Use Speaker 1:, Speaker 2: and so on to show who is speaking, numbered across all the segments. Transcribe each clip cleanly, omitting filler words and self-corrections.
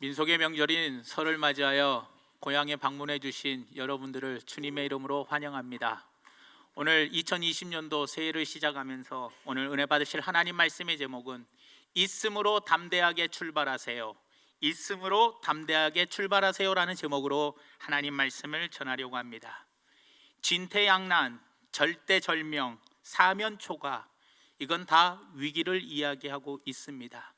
Speaker 1: 민속의 명절인 설을 맞이하여 고향에 방문해 주신 여러분들을 주님의 이름으로 환영합니다. 오늘 2020년도 새해를 시작하면서 오늘 은혜 받으실 하나님 말씀의 제목은 있음으로 담대하게 출발하세요, 있음으로 담대하게 출발하세요라는 제목으로 하나님 말씀을 전하려고 합니다. 진퇴양난, 절대절명, 사면초가, 이건 다 위기를 이야기하고 있습니다.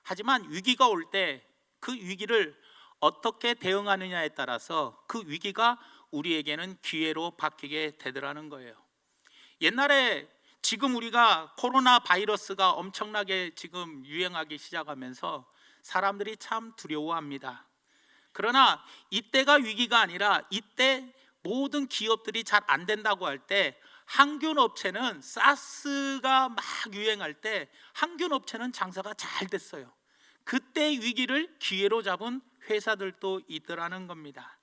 Speaker 1: 하지만 위기가 올 때 그 위기를 어떻게 대응하느냐에 따라서 그 위기가 우리에게는 기회로 바뀌게 되더라는 거예요. 옛날에 지금 우리가 코로나 바이러스가 엄청나게 지금 유행하기 시작하면서 사람들이 참 두려워합니다. 그러나 이때가 위기가 아니라 이때 모든 기업들이 잘 안 된다고 할 때, 항균 업체는 사스가 막 유행할 때 항균 업체는 장사가 잘 됐어요. 그때 위기를 기회로 잡은 회사들도 있더라는 겁니다.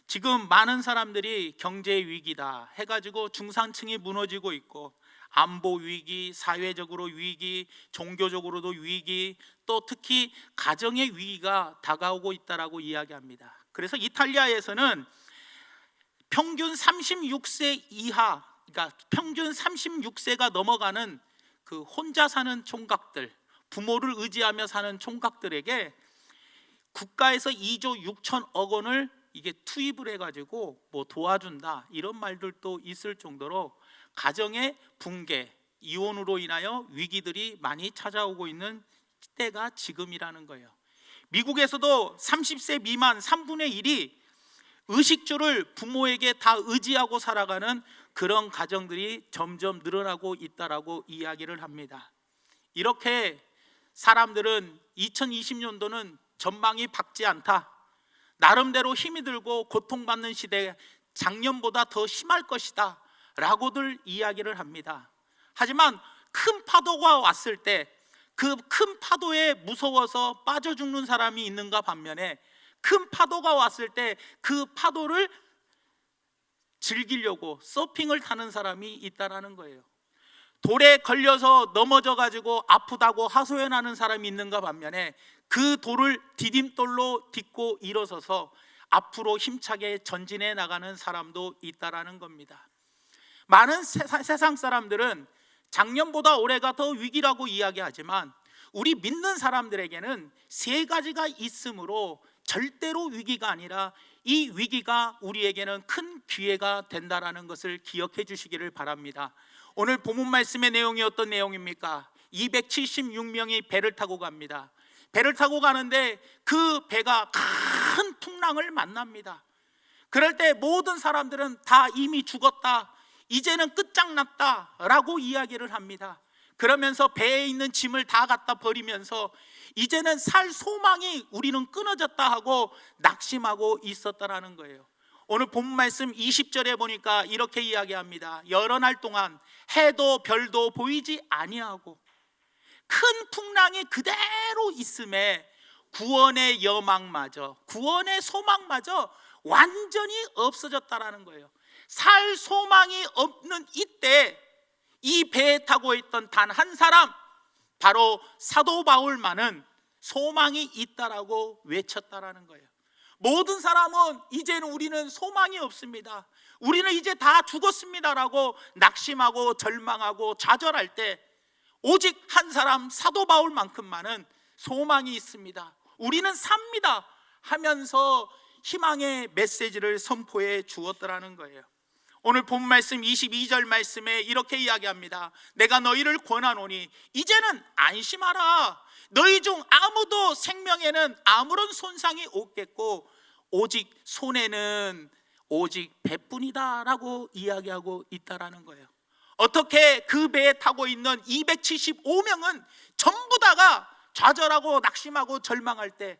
Speaker 1: 지금 많은 사람들이 경제 위기다 해가지고 중산층이 무너지고 있고, 안보 위기, 사회적으로 위기, 종교적으로도 위기, 또 특히 가정의 위기가 다가오고 있다라고 이야기합니다. 그래서 이탈리아에서는 평균 36세 이하, 그러니까 평균 36세가 넘어가는 그 혼자 사는 총각들, 부모를 의지하며 사는 총각들에게 국가에서 2조 6천억 원을 이게 투입을 해가지고 뭐 도와준다, 이런 말들도 있을 정도로 가정의 붕괴, 이혼으로 인하여 위기들이 많이 찾아오고 있는 때가 지금이라는 거예요. 미국에서도 30세 미만 3분의 1이 의식주를 부모에게 다 의지하고 살아가는 그런 가정들이 점점 늘어나고 있다라고 이야기를 합니다. 이렇게 사람들은 2020년도는 전망이 밝지 않다, 나름대로 힘이 들고 고통받는 시대, 작년보다 더 심할 것이다 라고들 이야기를 합니다. 하지만 큰 파도가 왔을 때 그 큰 파도에 무서워서 빠져 죽는 사람이 있는가 반면에, 큰 파도가 왔을 때 그 파도를 즐기려고 서핑을 타는 사람이 있다라는 거예요. 돌에 걸려서 넘어져 가지고 아프다고 하소연하는 사람이 있는가 반면에, 그 돌을 디딤돌로 딛고 일어서서 앞으로 힘차게 전진해 나가는 사람도 있다라는 겁니다. 많은 세상 사람들은 작년보다 올해가 더 위기라고 이야기하지만, 우리 믿는 사람들에게는 세 가지가 있으므로 절대로 위기가 아니라 이 위기가 우리에게는 큰 기회가 된다라는 것을 기억해 주시기를 바랍니다. 오늘 본문 말씀의 내용이 어떤 내용입니까? 276명이 배를 타고 갑니다. 배를 타고 가는데 그 배가 큰 풍랑을 만납니다. 그럴 때 모든 사람들은 다 이미 죽었다, 이제는 끝장났다 라고 이야기를 합니다. 그러면서 배에 있는 짐을 다 갖다 버리면서 이제는 살 소망이 우리는 끊어졌다 하고 낙심하고 있었다라는 거예요. 오늘 본문 말씀 20절에 보니까 이렇게 이야기합니다. 여러 날 동안 해도 별도 보이지 아니하고 큰 풍랑이 그대로 있음에 구원의 여망마저, 구원의 소망마저 완전히 없어졌다라는 거예요. 살 소망이 없는 이때 이 배에 타고 있던 단 한 사람, 바로 사도 바울만은 소망이 있다라고 외쳤다라는 거예요. 모든 사람은 이제는 우리는 소망이 없습니다, 우리는 이제 다 죽었습니다라고 낙심하고 절망하고 좌절할 때, 오직 한 사람 사도 바울만큼만은 소망이 있습니다, 우리는 삽니다 하면서 희망의 메시지를 선포해 주었더라는 거예요. 오늘 본 말씀 22절 말씀에 이렇게 이야기합니다. 내가 너희를 권하노니 이제는 안심하라, 너희 중 아무도 생명에는 아무런 손상이 없겠고 오직 손해는 오직 배뿐이다 라고 이야기하고 있다라는 거예요. 어떻게 그 배에 타고 있는 275명은 전부 다가 좌절하고 낙심하고 절망할 때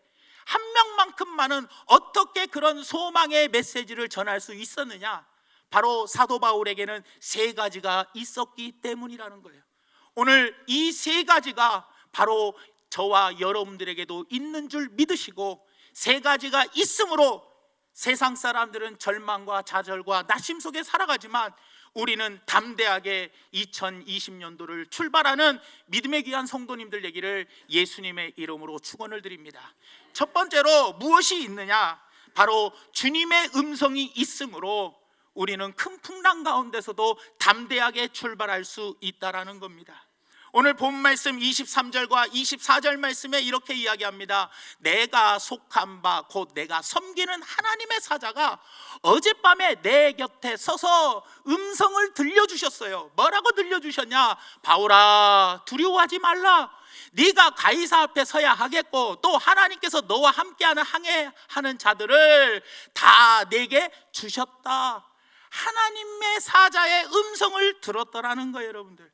Speaker 1: 한 명만큼만은 어떻게 그런 소망의 메시지를 전할 수 있었느냐? 바로 사도 바울에게는 세 가지가 있었기 때문이라는 거예요. 오늘 이 세 가지가 바로 저와 여러분들에게도 있는 줄 믿으시고, 세 가지가 있으므로 세상 사람들은 절망과 좌절과 낙심 속에 살아가지만 우리는 담대하게 2020년도를 출발하는 믿음의 귀한 성도님들 되기를 예수님의 이름으로 축원을 드립니다. 첫 번째로 무엇이 있느냐? 바로 주님의 음성이 있으므로 우리는 큰 풍랑 가운데서도 담대하게 출발할 수 있다라는 겁니다. 오늘 본 말씀 23절과 24절 말씀에 이렇게 이야기합니다. 내가 속한 바 곧 내가 섬기는 하나님의 사자가 어젯밤에 내 곁에 서서 음성을 들려주셨어요. 뭐라고 들려주셨냐? 바울아, 두려워하지 말라. 네가 가이사 앞에 서야 하겠고 또 하나님께서 너와 함께하는 항해하는 자들을 다 내게 주셨다. 하나님의 사자의 음성을 들었더라는 거예요. 여러분들,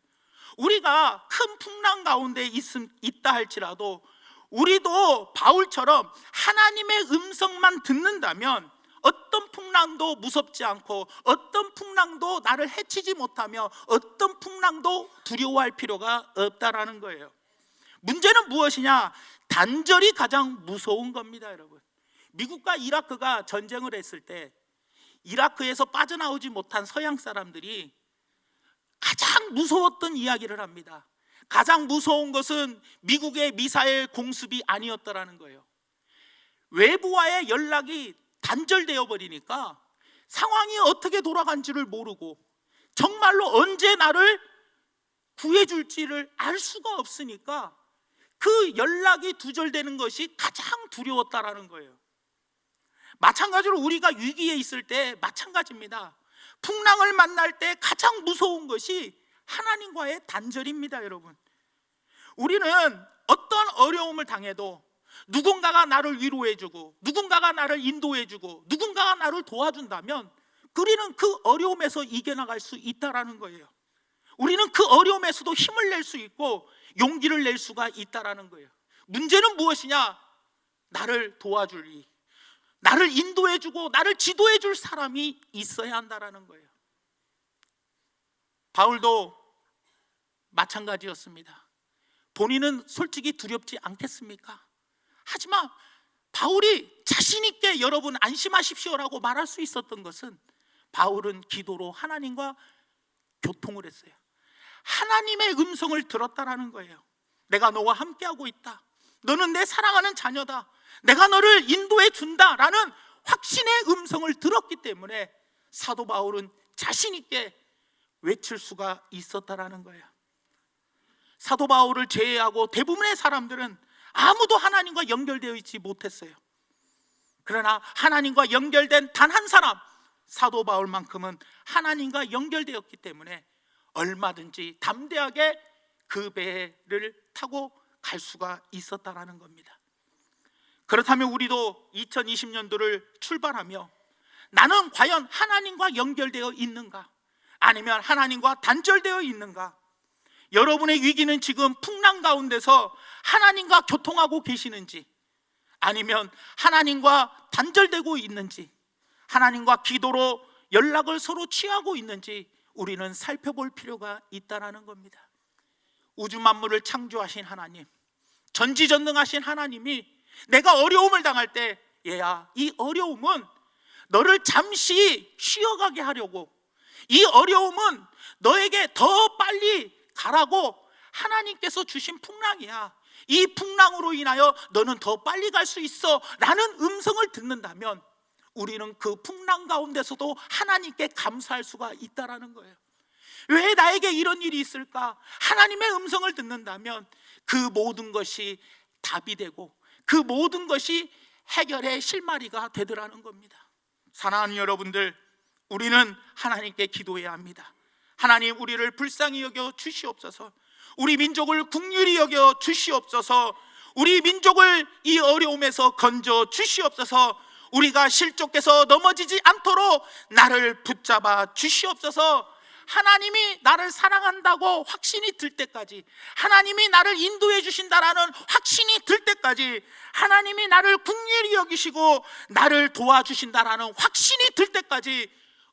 Speaker 1: 우리가 큰 풍랑 가운데 있다 할지라도 우리도 바울처럼 하나님의 음성만 듣는다면 어떤 풍랑도 무섭지 않고 어떤 풍랑도 나를 해치지 못하며 어떤 풍랑도 두려워할 필요가 없다라는 거예요. 문제는 무엇이냐? 단절이 가장 무서운 겁니다. 여러분, 미국과 이라크가 전쟁을 했을 때 이라크에서 빠져나오지 못한 서양 사람들이 가장 무서웠던 이야기를 합니다. 가장 무서운 것은 미국의 미사일 공습이 아니었더라는 거예요. 외부와의 연락이 단절되어 버리니까 상황이 어떻게 돌아간지를 모르고 정말로 언제 나를 구해줄지를 알 수가 없으니까 그 연락이 두절되는 것이 가장 두려웠다라는 거예요. 마찬가지로 우리가 위기에 있을 때 마찬가지입니다. 풍랑을 만날 때 가장 무서운 것이 하나님과의 단절입니다. 여러분, 우리는 어떤 어려움을 당해도 누군가가 나를 위로해주고 누군가가 나를 인도해주고 누군가가 나를 도와준다면 우리는 그 어려움에서 이겨나갈 수 있다라는 거예요. 우리는 그 어려움에서도 힘을 낼 수 있고 용기를 낼 수가 있다라는 거예요. 문제는 무엇이냐? 나를 도와줄 이, 나를 인도해주고 나를 지도해줄 사람이 있어야 한다라는 거예요. 바울도 마찬가지였습니다. 본인은 솔직히 두렵지 않겠습니까? 하지만 바울이 자신 있게 여러분 안심하십시오라고 말할 수 있었던 것은 바울은 기도로 하나님과 교통을 했어요. 하나님의 음성을 들었다라는 거예요. 내가 너와 함께하고 있다. 너는 내 사랑하는 자녀다. 내가 너를 인도해 준다라는 확신의 음성을 들었기 때문에 사도 바울은 자신 있게 외칠 수가 있었다라는 거예요. 사도 바울을 제외하고 대부분의 사람들은 아무도 하나님과 연결되어 있지 못했어요. 그러나 하나님과 연결된 단 한 사람, 사도 바울만큼은 하나님과 연결되었기 때문에 얼마든지 담대하게 그 배를 타고 갈 수가 있었다라는 겁니다. 그렇다면 우리도 2020년도를 출발하며 나는 과연 하나님과 연결되어 있는가? 아니면 하나님과 단절되어 있는가? 여러분의 위기는 지금 풍랑 가운데서 하나님과 교통하고 계시는지, 아니면 하나님과 단절되고 있는지, 하나님과 기도로 연락을 서로 취하고 있는지 우리는 살펴볼 필요가 있다는 겁니다. 우주 만물을 창조하신 하나님, 전지전능하신 하나님이 내가 어려움을 당할 때, 얘야, 이 어려움은 너를 잠시 쉬어가게 하려고, 이 어려움은 너에게 더 빨리 가라고 하나님께서 주신 풍랑이야. 이 풍랑으로 인하여 너는 더 빨리 갈 수 있어 라는 음성을 듣는다면 우리는 그 풍랑 가운데서도 하나님께 감사할 수가 있다라는 거예요. 왜 나에게 이런 일이 있을까? 하나님의 음성을 듣는다면 그 모든 것이 답이 되고 그 모든 것이 해결의 실마리가 되더라는 겁니다. 사랑하는 여러분들, 우리는 하나님께 기도해야 합니다. 하나님, 우리를 불쌍히 여겨 주시옵소서. 우리 민족을 긍휼히 여겨 주시옵소서. 우리 민족을 이 어려움에서 건져 주시옵소서. 우리가 실족해서 넘어지지 않도록 나를 붙잡아 주시옵소서. 하나님이 나를 사랑한다고 확신이 들 때까지, 하나님이 나를 인도해 주신다라는 확신이 들 때까지, 하나님이 나를 긍휼히 여기시고 나를 도와주신다라는 확신이 들 때까지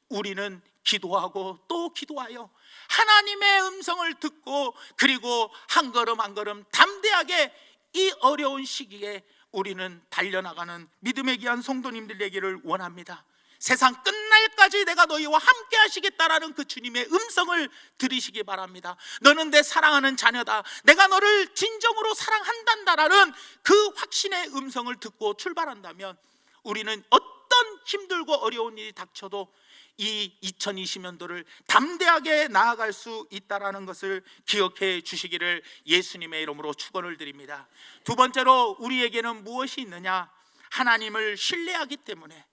Speaker 1: 우리는 기도하고 또 기도하여 하나님의 음성을 듣고, 그리고 한 걸음 한 걸음 담대하게 이 어려운 시기에 우리는 달려나가는 믿음의 귀한 성도님들 되기를 원합니다. 세상 끝날까지 내가 너희와 함께 하시겠다라는 그 주님의 음성을 들으시기 바랍니다. 너는 내 사랑하는 자녀다, 내가 너를 진정으로 사랑한단다라는 그 확신의 음성을 듣고 출발한다면 우리는 어떤 힘들고 어려운 일이 닥쳐도 이 2020년도를 담대하게 나아갈 수 있다는 것을 기억해 주시기를 예수님의 이름으로 축원을 드립니다. 두 번째로 우리에게는 무엇이 있느냐? 하나님을 신뢰하기 때문에,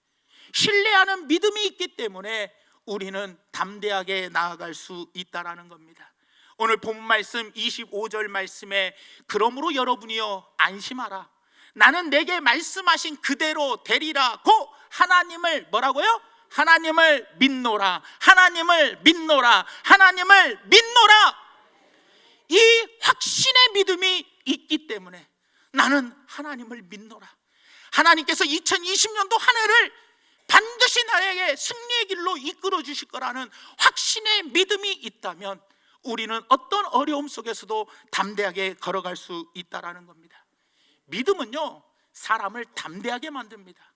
Speaker 1: 신뢰하는 믿음이 있기 때문에 우리는 담대하게 나아갈 수 있다는 겁니다. 오늘 본 말씀 25절 말씀에 그러므로 여러분이여 안심하라, 나는 내게 말씀하신 그대로 되리라고 하나님을 뭐라고요? 하나님을 믿노라, 하나님을 믿노라, 하나님을 믿노라. 이 확신의 믿음이 있기 때문에 나는 하나님을 믿노라. 하나님께서 2020년도 한 해를 반드시 나에게 승리의 길로 이끌어 주실 거라는 확신의 믿음이 있다면 우리는 어떤 어려움 속에서도 담대하게 걸어갈 수 있다는 겁니다. 믿음은요, 사람을 담대하게 만듭니다.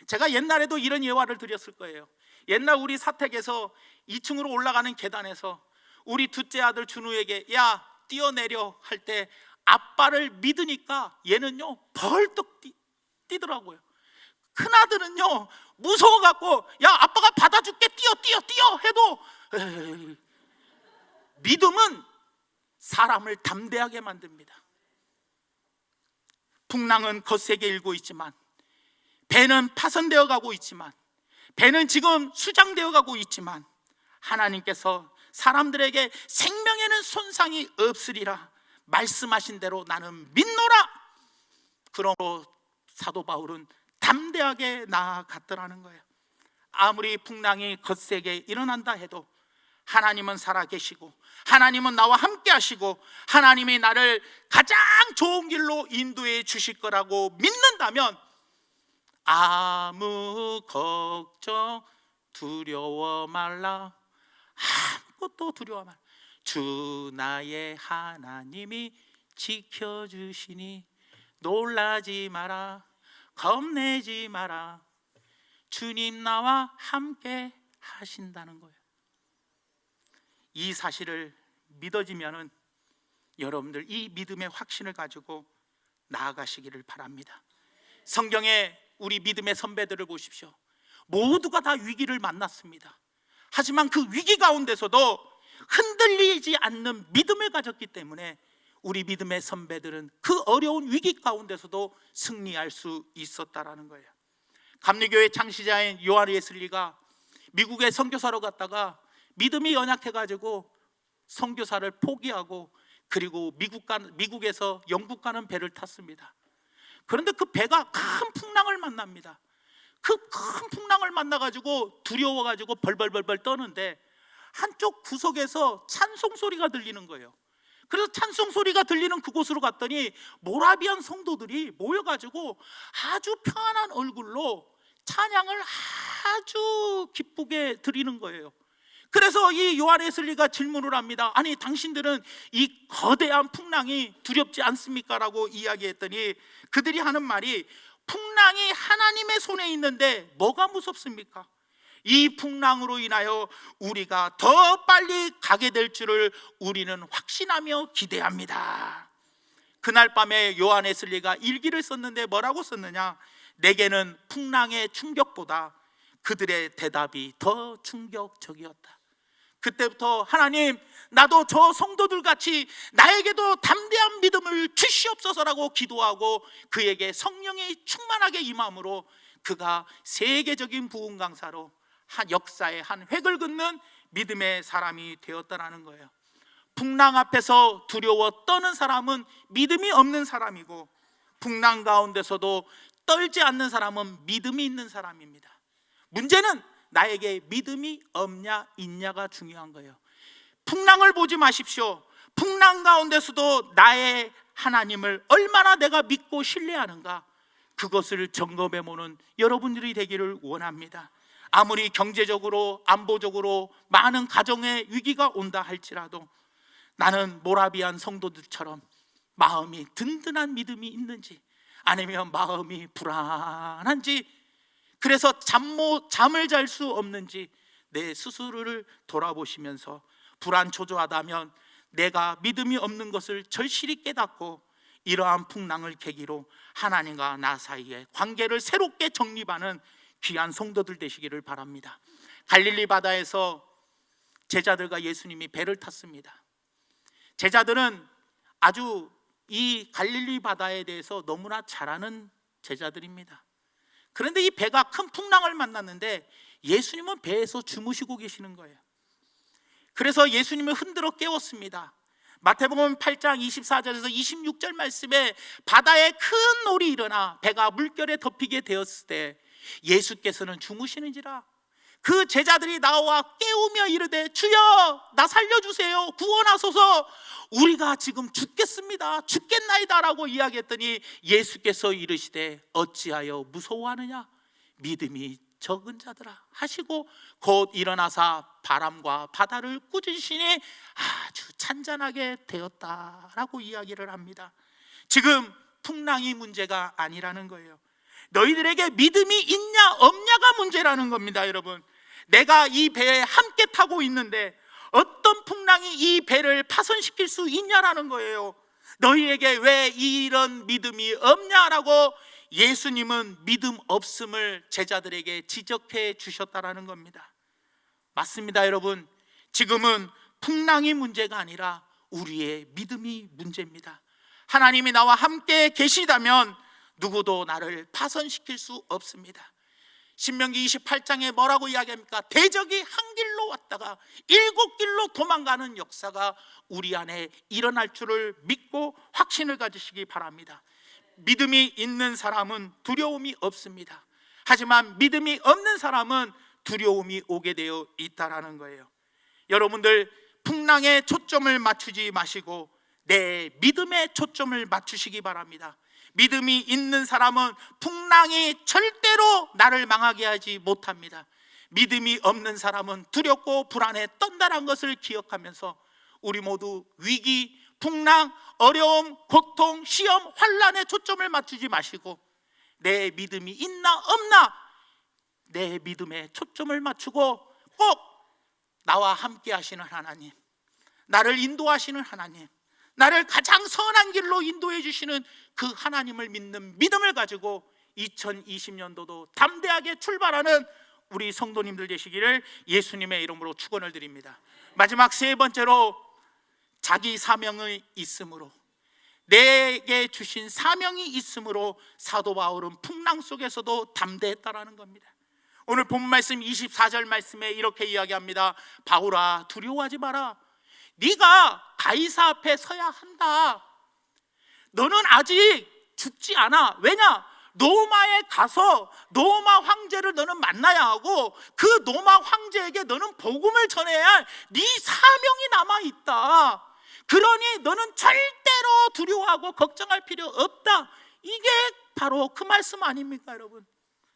Speaker 1: 제가 옛날에도 이런 예화를 드렸을 거예요. 옛날 우리 사택에서 2층으로 올라가는 계단에서 우리 둘째 아들 준우에게 야 뛰어내려 할 때 아빠를 믿으니까 얘는요 벌떡 뛰더라고요. 큰아들은요 무서워갖고 야 아빠가 받아줄게 뛰어 해도 믿음은 사람을 담대하게 만듭니다. 풍랑은 거세게 일고 있지만, 배는 파손되어 가고 있지만, 배는 지금 수장되어 가고 있지만 하나님께서 사람들에게 생명에는 손상이 없으리라 말씀하신 대로 나는 믿노라. 그러므로 사도 바울은 담대하게 나아갔더라는 거예요. 아무리 풍랑이 거세게 일어난다 해도 하나님은 살아계시고 하나님은 나와 함께 하시고 하나님이 나를 가장 좋은 길로 인도해 주실 거라고 믿는다면 아무 걱정 두려워 말라, 아무것도 두려워 말라, 주 나의 하나님이 지켜주시니 놀라지 마라, 겁내지 마라, 주님 나와 함께 하신다는 거예요. 이 사실을 믿어지면은 여러분들 이 믿음의 확신을 가지고 나아가시기를 바랍니다. 성경에 우리 믿음의 선배들을 보십시오. 모두가 다 위기를 만났습니다. 하지만 그 위기 가운데서도 흔들리지 않는 믿음을 가졌기 때문에 우리 믿음의 선배들은 그 어려운 위기 가운데서도 승리할 수 있었다라는 거예요. 감리교회 창시자인 요한 웨슬리가 미국에 선교사로 갔다가 믿음이 연약해가지고 선교사를 포기하고 그리고 미국에서 영국 가는 배를 탔습니다. 그런데 그 배가 큰 풍랑을 만납니다. 그 큰 풍랑을 만나가지고 두려워가지고 벌벌벌벌 떠는데 한쪽 구석에서 찬송 소리가 들리는 거예요. 그래서 찬송 소리가 들리는 그곳으로 갔더니 모라비안 성도들이 모여가지고 아주 편안한 얼굴로 찬양을 아주 기쁘게 드리는 거예요. 그래서 이 요한 웨슬리가 질문을 합니다. 아니 당신들은 이 거대한 풍랑이 두렵지 않습니까? 라고 이야기했더니 그들이 하는 말이 풍랑이 하나님의 손에 있는데 뭐가 무섭습니까? 이 풍랑으로 인하여 우리가 더 빨리 가게 될 줄을 우리는 확신하며 기대합니다. 그날 밤에 요한 웨슬리가 일기를 썼는데 뭐라고 썼느냐? 내게는 풍랑의 충격보다 그들의 대답이 더 충격적이었다. 그때부터 하나님, 나도 저 성도들 같이 나에게도 담대한 믿음을 주시옵소서라고 기도하고 그에게 성령이 충만하게 임함으로 그가 세계적인 부흥 강사로 한 역사의 한 획을 긋는 믿음의 사람이 되었다라는 거예요. 풍랑 앞에서 두려워 떠는 사람은 믿음이 없는 사람이고 풍랑 가운데서도 떨지 않는 사람은 믿음이 있는 사람입니다. 문제는 나에게 믿음이 없냐 있냐가 중요한 거예요. 풍랑을 보지 마십시오. 풍랑 가운데서도 나의 하나님을 얼마나 내가 믿고 신뢰하는가, 그것을 점검해 보는 여러분들이 되기를 원합니다. 아무리 경제적으로 안보적으로 많은 가정의 위기가 온다 할지라도 나는 모라비안 성도들처럼 마음이 든든한 믿음이 있는지 아니면 마음이 불안한지 그래서 잠을 잘 수 없는지 내 스스로를 돌아보시면서 불안초조하다면 내가 믿음이 없는 것을 절실히 깨닫고 이러한 풍랑을 계기로 하나님과 나 사이의 관계를 새롭게 정립하는 귀한 성도들 되시기를 바랍니다. 갈릴리 바다에서 제자들과 예수님이 배를 탔습니다. 제자들은 아주 이 갈릴리 바다에 대해서 너무나 잘 아는 제자들입니다. 그런데 이 배가 큰 풍랑을 만났는데 예수님은 배에서 주무시고 계시는 거예요. 그래서 예수님을 흔들어 깨웠습니다. 마태복음 8장 24절에서 26절 말씀에 바다에 큰 놀이 일어나 배가 물결에 덮이게 되었을 때 예수께서는 주무시는지라 그 제자들이 나와 깨우며 이르되 주여 나 살려주세요, 구원하소서, 우리가 지금 죽겠습니다, 죽겠나이다 라고 이야기했더니 예수께서 이르시되 어찌하여 무서워하느냐, 믿음이 적은 자들아 하시고 곧 일어나사 바람과 바다를 꾸짖으시니 아주 찬잔하게 되었다라고 이야기를 합니다. 지금 풍랑이 문제가 아니라는 거예요. 너희들에게 믿음이 있냐 없냐가 문제라는 겁니다. 여러분, 내가 이 배에 함께 타고 있는데 어떤 풍랑이 이 배를 파손시킬 수 있냐라는 거예요. 너희에게 왜 이런 믿음이 없냐라고 예수님은 믿음 없음을 제자들에게 지적해 주셨다라는 겁니다. 맞습니다. 여러분, 지금은 풍랑이 문제가 아니라 우리의 믿음이 문제입니다. 하나님이 나와 함께 계시다면 누구도 나를 파손시킬 수 없습니다. 신명기 28장에 뭐라고 이야기합니까? 대적이 한 길로 왔다가 7길로 도망가는 역사가 우리 안에 일어날 줄을 믿고 확신을 가지시기 바랍니다. 믿음이 있는 사람은 두려움이 없습니다. 하지만 믿음이 없는 사람은 두려움이 오게 되어 있다라는 거예요. 여러분들, 풍랑에 초점을 맞추지 마시고 내 믿음에 초점을 맞추시기 바랍니다. 믿음이 있는 사람은 풍랑이 절대로 나를 망하게 하지 못합니다. 믿음이 없는 사람은 두렵고 불안에 떤다는 것을 기억하면서 우리 모두 위기, 풍랑, 어려움, 고통, 시험, 환난에 초점을 맞추지 마시고 내 믿음이 있나 없나 내 믿음에 초점을 맞추고 꼭 나와 함께 하시는 하나님, 나를 인도하시는 하나님, 나를 가장 선한 길로 인도해 주시는 그 하나님을 믿는 믿음을 가지고 2020년도도 담대하게 출발하는 우리 성도님들 되시기를 예수님의 이름으로 축원을 드립니다. 마지막 세 번째로, 자기 사명이 있으므로, 내게 주신 사명이 있으므로 사도 바울은 풍랑 속에서도 담대했다라는 겁니다. 오늘 본 말씀 24절 말씀에 이렇게 이야기합니다. 바울아, 두려워하지 마라. 네가 가이사 앞에 서야 한다. 너는 아직 죽지 않아. 왜냐? 로마에 가서 로마 황제를 너는 만나야 하고 그 로마 황제에게 너는 복음을 전해야 할 네 사명이 남아있다. 그러니 너는 절대로 두려워하고 걱정할 필요 없다. 이게 바로 그 말씀 아닙니까, 여러분?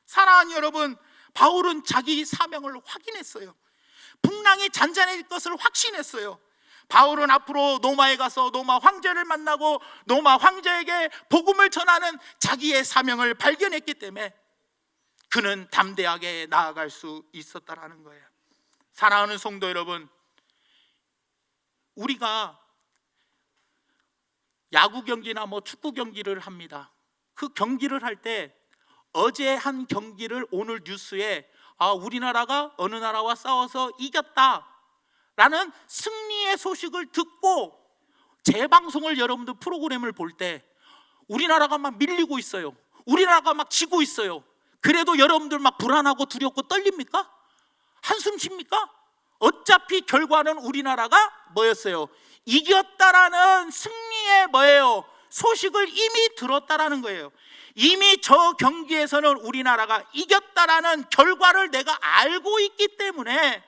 Speaker 1: 사랑하는 여러분, 바울은 자기 사명을 확인했어요. 풍랑이 잔잔해질 것을 확신했어요. 바울은 앞으로 로마에 가서 로마 황제를 만나고 로마 황제에게 복음을 전하는 자기의 사명을 발견했기 때문에 그는 담대하게 나아갈 수 있었다라는 거예요. 사랑하는 성도 여러분, 우리가 야구 경기나 축구 경기를 합니다. 그 경기를 할 때 어제 한 경기를 오늘 뉴스에 우리나라가 어느 나라와 싸워서 이겼다 라는 승리의 소식을 듣고 재방송을 여러분들 프로그램을 볼 때 우리나라가 막 밀리고 있어요. 우리나라가 막 지고 있어요. 그래도 여러분들 막 불안하고 두렵고 떨립니까? 한숨 쉽니까? 어차피 결과는 우리나라가 뭐였어요? 이겼다라는 승리의 뭐예요? 소식을 이미 들었다라는 거예요. 이미 저 경기에서는 우리나라가 이겼다라는 결과를 내가 알고 있기 때문에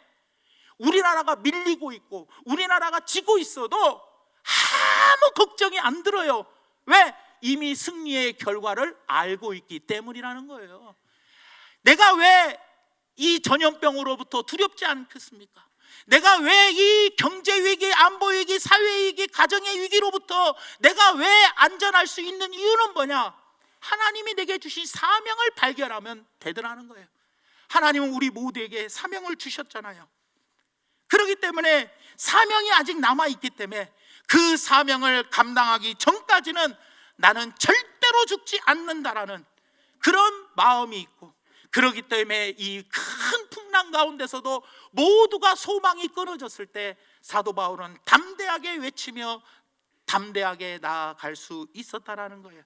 Speaker 1: 우리나라가 밀리고 있고 우리나라가 지고 있어도 아무 걱정이 안 들어요. 왜? 이미 승리의 결과를 알고 있기 때문이라는 거예요. 내가 왜 이 전염병으로부터 두렵지 않겠습니까? 내가 왜 이 경제 위기, 안보 위기, 사회 위기, 가정의 위기로부터 내가 왜 안전할 수 있는 이유는 뭐냐? 하나님이 내게 주신 사명을 발견하면 되더라는 거예요. 하나님은 우리 모두에게 사명을 주셨잖아요. 그렇기 때문에 사명이 아직 남아있기 때문에 그 사명을 감당하기 전까지는 나는 절대로 죽지 않는다라는 그런 마음이 있고, 그렇기 때문에 이 큰 풍랑 가운데서도 모두가 소망이 끊어졌을 때 사도 바울은 담대하게 외치며 담대하게 나아갈 수 있었다라는 거예요.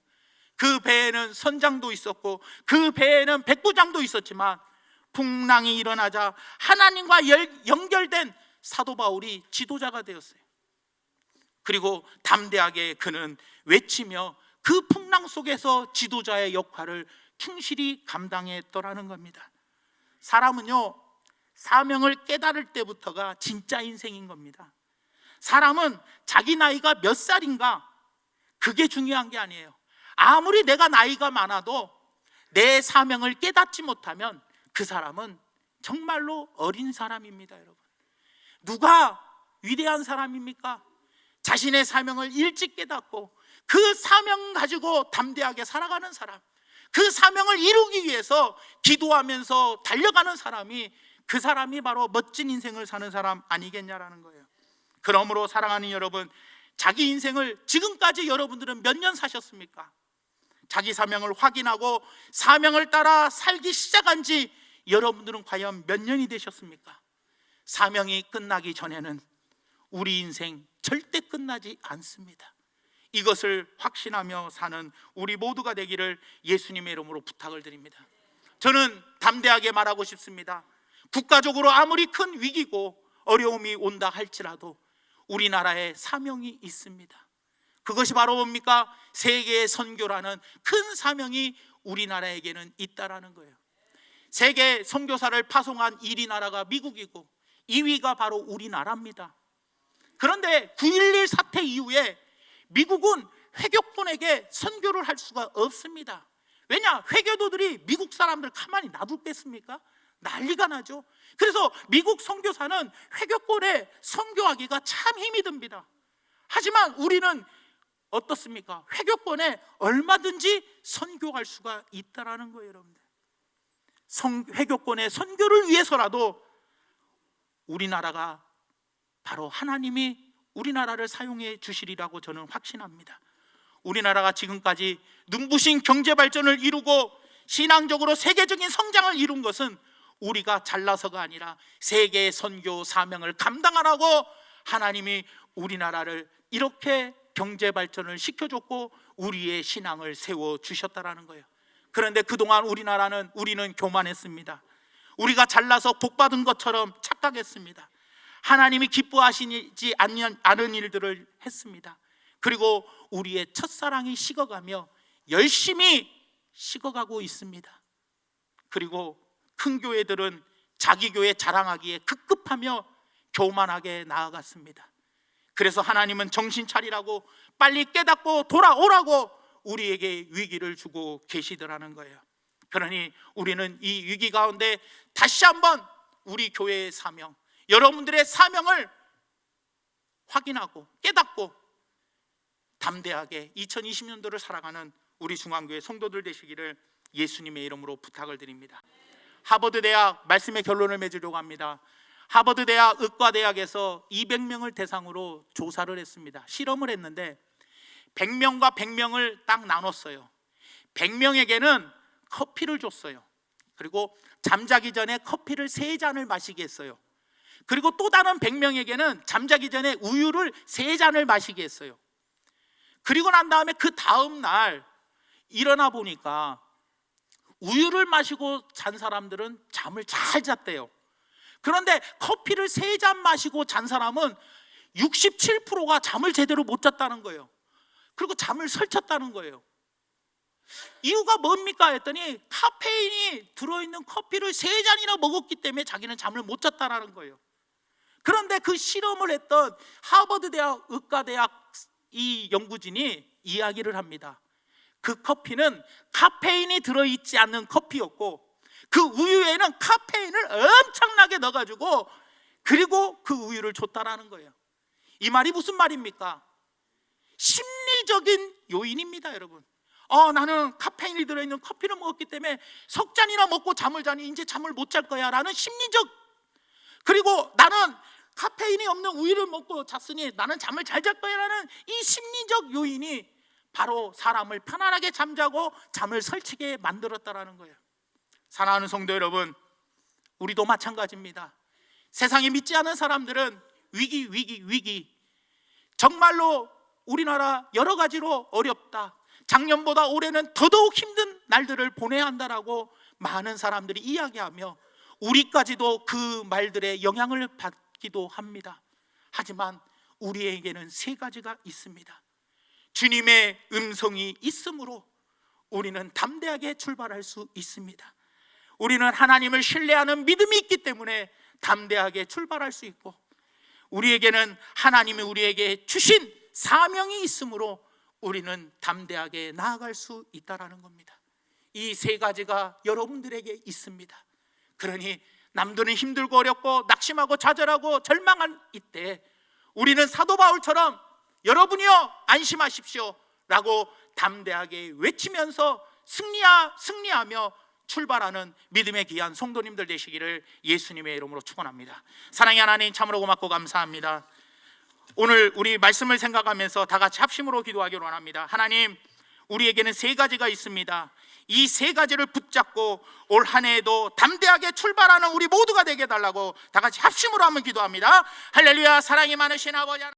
Speaker 1: 그 배에는 선장도 있었고 그 배에는 백부장도 있었지만 풍랑이 일어나자 하나님과 연결된 사도 바울이 지도자가 되었어요. 그리고 담대하게 그는 외치며 그 풍랑 속에서 지도자의 역할을 충실히 감당했더라는 겁니다. 사람은요, 사명을 깨달을 때부터가 진짜 인생인 겁니다. 사람은 자기 나이가 몇 살인가 그게 중요한 게 아니에요. 아무리 내가 나이가 많아도 내 사명을 깨닫지 못하면 그 사람은 정말로 어린 사람입니다. 여러분, 누가 위대한 사람입니까? 자신의 사명을 일찍 깨닫고 그 사명 가지고 담대하게 살아가는 사람, 그 사명을 이루기 위해서 기도하면서 달려가는 사람이, 그 사람이 바로 멋진 인생을 사는 사람 아니겠냐라는 거예요. 그러므로 사랑하는 여러분, 자기 인생을 지금까지 여러분들은 몇 년 사셨습니까? 자기 사명을 확인하고 사명을 따라 살기 시작한 지 여러분들은 과연 몇 년이 되셨습니까? 사명이 끝나기 전에는 우리 인생 절대 끝나지 않습니다. 이것을 확신하며 사는 우리 모두가 되기를 예수님의 이름으로 부탁을 드립니다. 저는 담대하게 말하고 싶습니다. 국가적으로 아무리 큰 위기고 어려움이 온다 할지라도 우리나라에 사명이 있습니다. 그것이 바로 뭡니까? 세계의 선교라는 큰 사명이 우리나라에게는 있다라는 거예요. 세계 선교사를 파송한 1위 나라가 미국이고 2위가 바로 우리나라입니다. 그런데 9.11 사태 이후에 미국은 회교권에게 선교를 할 수가 없습니다. 왜냐? 회교도들이 미국 사람들 가만히 놔두겠습니까? 난리가 나죠. 그래서 미국 선교사는 회교권에 선교하기가 참 힘이 듭니다. 하지만 우리는 어떻습니까? 회교권에 얼마든지 선교할 수가 있다라는 거예요. 여러분들, 회교권의 선교를 위해서라도 우리나라가 바로 하나님이 우리나라를 사용해 주시리라고 저는 확신합니다. 우리나라가 지금까지 눈부신 경제 발전을 이루고 신앙적으로 세계적인 성장을 이룬 것은 우리가 잘나서가 아니라 세계의 선교 사명을 감당하라고 하나님이 우리나라를 이렇게 경제 발전을 시켜줬고 우리의 신앙을 세워주셨다라는 거예요. 그런데 그동안 우리는 교만했습니다. 우리가 잘나서 복받은 것처럼 착각했습니다. 하나님이 기뻐하시지 않은 일들을 했습니다. 그리고 우리의 첫사랑이 식어가며 열심히 식어가고 있습니다. 그리고 큰 교회들은 자기 교회 자랑하기에 급급하며 교만하게 나아갔습니다. 그래서 하나님은 정신 차리라고, 빨리 깨닫고 돌아오라고 우리에게 위기를 주고 계시더라는 거예요. 그러니 우리는 이 위기 가운데 다시 한번 우리 교회의 사명, 여러분들의 사명을 확인하고 깨닫고 담대하게 2020년도를 살아가는 우리 중앙교회 성도들 되시기를 예수님의 이름으로 부탁을 드립니다. 하버드 대학 말씀의 결론을 맺으려고 합니다. 하버드 대학 의과대학에서 200명을 대상으로 조사를 했습니다. 실험을 했는데 100명과 100명을 딱 나눴어요. 100명에게는 커피를 줬어요. 그리고 잠자기 전에 커피를 3잔을 마시게 했어요. 그리고 또 다른 100명에게는 잠자기 전에 우유를 3잔을 마시게 했어요. 그리고 난 다음에 그 다음 날 일어나 보니까 우유를 마시고 잔 사람들은 잠을 잘 잤대요. 그런데 커피를 3잔 마시고 잔 사람은 67%가 잠을 제대로 못 잤다는 거예요. 그리고 잠을 설쳤다는 거예요. 이유가 뭡니까 했더니 카페인이 들어있는 커피를 3잔이나 먹었기 때문에 자기는 잠을 못 잤다는 거예요. 그런데 그 실험을 했던 하버드 대학 의과대학 이 연구진이 이야기를 합니다. 그 커피는 카페인이 들어있지 않는 커피였고 그 우유에는 카페인을 엄청나게 넣어가지고 그리고 그 우유를 줬다라는 거예요. 이 말이 무슨 말입니까? 심리적인 요인입니다, 여러분. 나는 카페인이 들어있는 커피를 먹었기 때문에 석 잔이나 먹고 잠을 자니 이제 잠을 못 잘 거야 라는 심리적, 그리고 나는 카페인이 없는 우유를 먹고 잤으니 나는 잠을 잘 잘 거야 라는 이 심리적 요인이 바로 사람을 편안하게 잠자고 잠을 설치게 만들었다라는 거예요. 사랑하는 성도 여러분, 우리도 마찬가지입니다. 세상에 믿지 않은 사람들은 위기, 정말로 우리나라 여러 가지로 어렵다, 작년보다 올해는 더더욱 힘든 날들을 보내야 한다라고 많은 사람들이 이야기하며 우리까지도 그 말들의 영향을 받기도 합니다. 하지만 우리에게는 세 가지가 있습니다. 주님의 음성이 있으므로 우리는 담대하게 출발할 수 있습니다. 우리는 하나님을 신뢰하는 믿음이 있기 때문에 담대하게 출발할 수 있고, 우리에게는 하나님이 우리에게 주신 사명이 있으므로 우리는 담대하게 나아갈 수 있다라는 겁니다. 이 세 가지가 여러분들에게 있습니다. 그러니 남들은 힘들고 어렵고 낙심하고 좌절하고 절망한 이때 우리는 사도 바울처럼 여러분이요 안심하십시오 라고 담대하게 외치면서 승리하며 출발하는 믿음의 귀한 성도님들 되시기를 예수님의 이름으로 축원합니다. 사랑의 하나님, 참으로 고맙고 감사합니다. 오늘 우리 말씀을 생각하면서 다 같이 합심으로 기도하기를 원합니다. 하나님, 우리에게는 세 가지가 있습니다. 이 세 가지를 붙잡고 올 한 해에도 담대하게 출발하는 우리 모두가 되게 해달라고 다 같이 합심으로 한번 기도합니다. 할렐루야. 사랑이 많으신 아버지 하나님,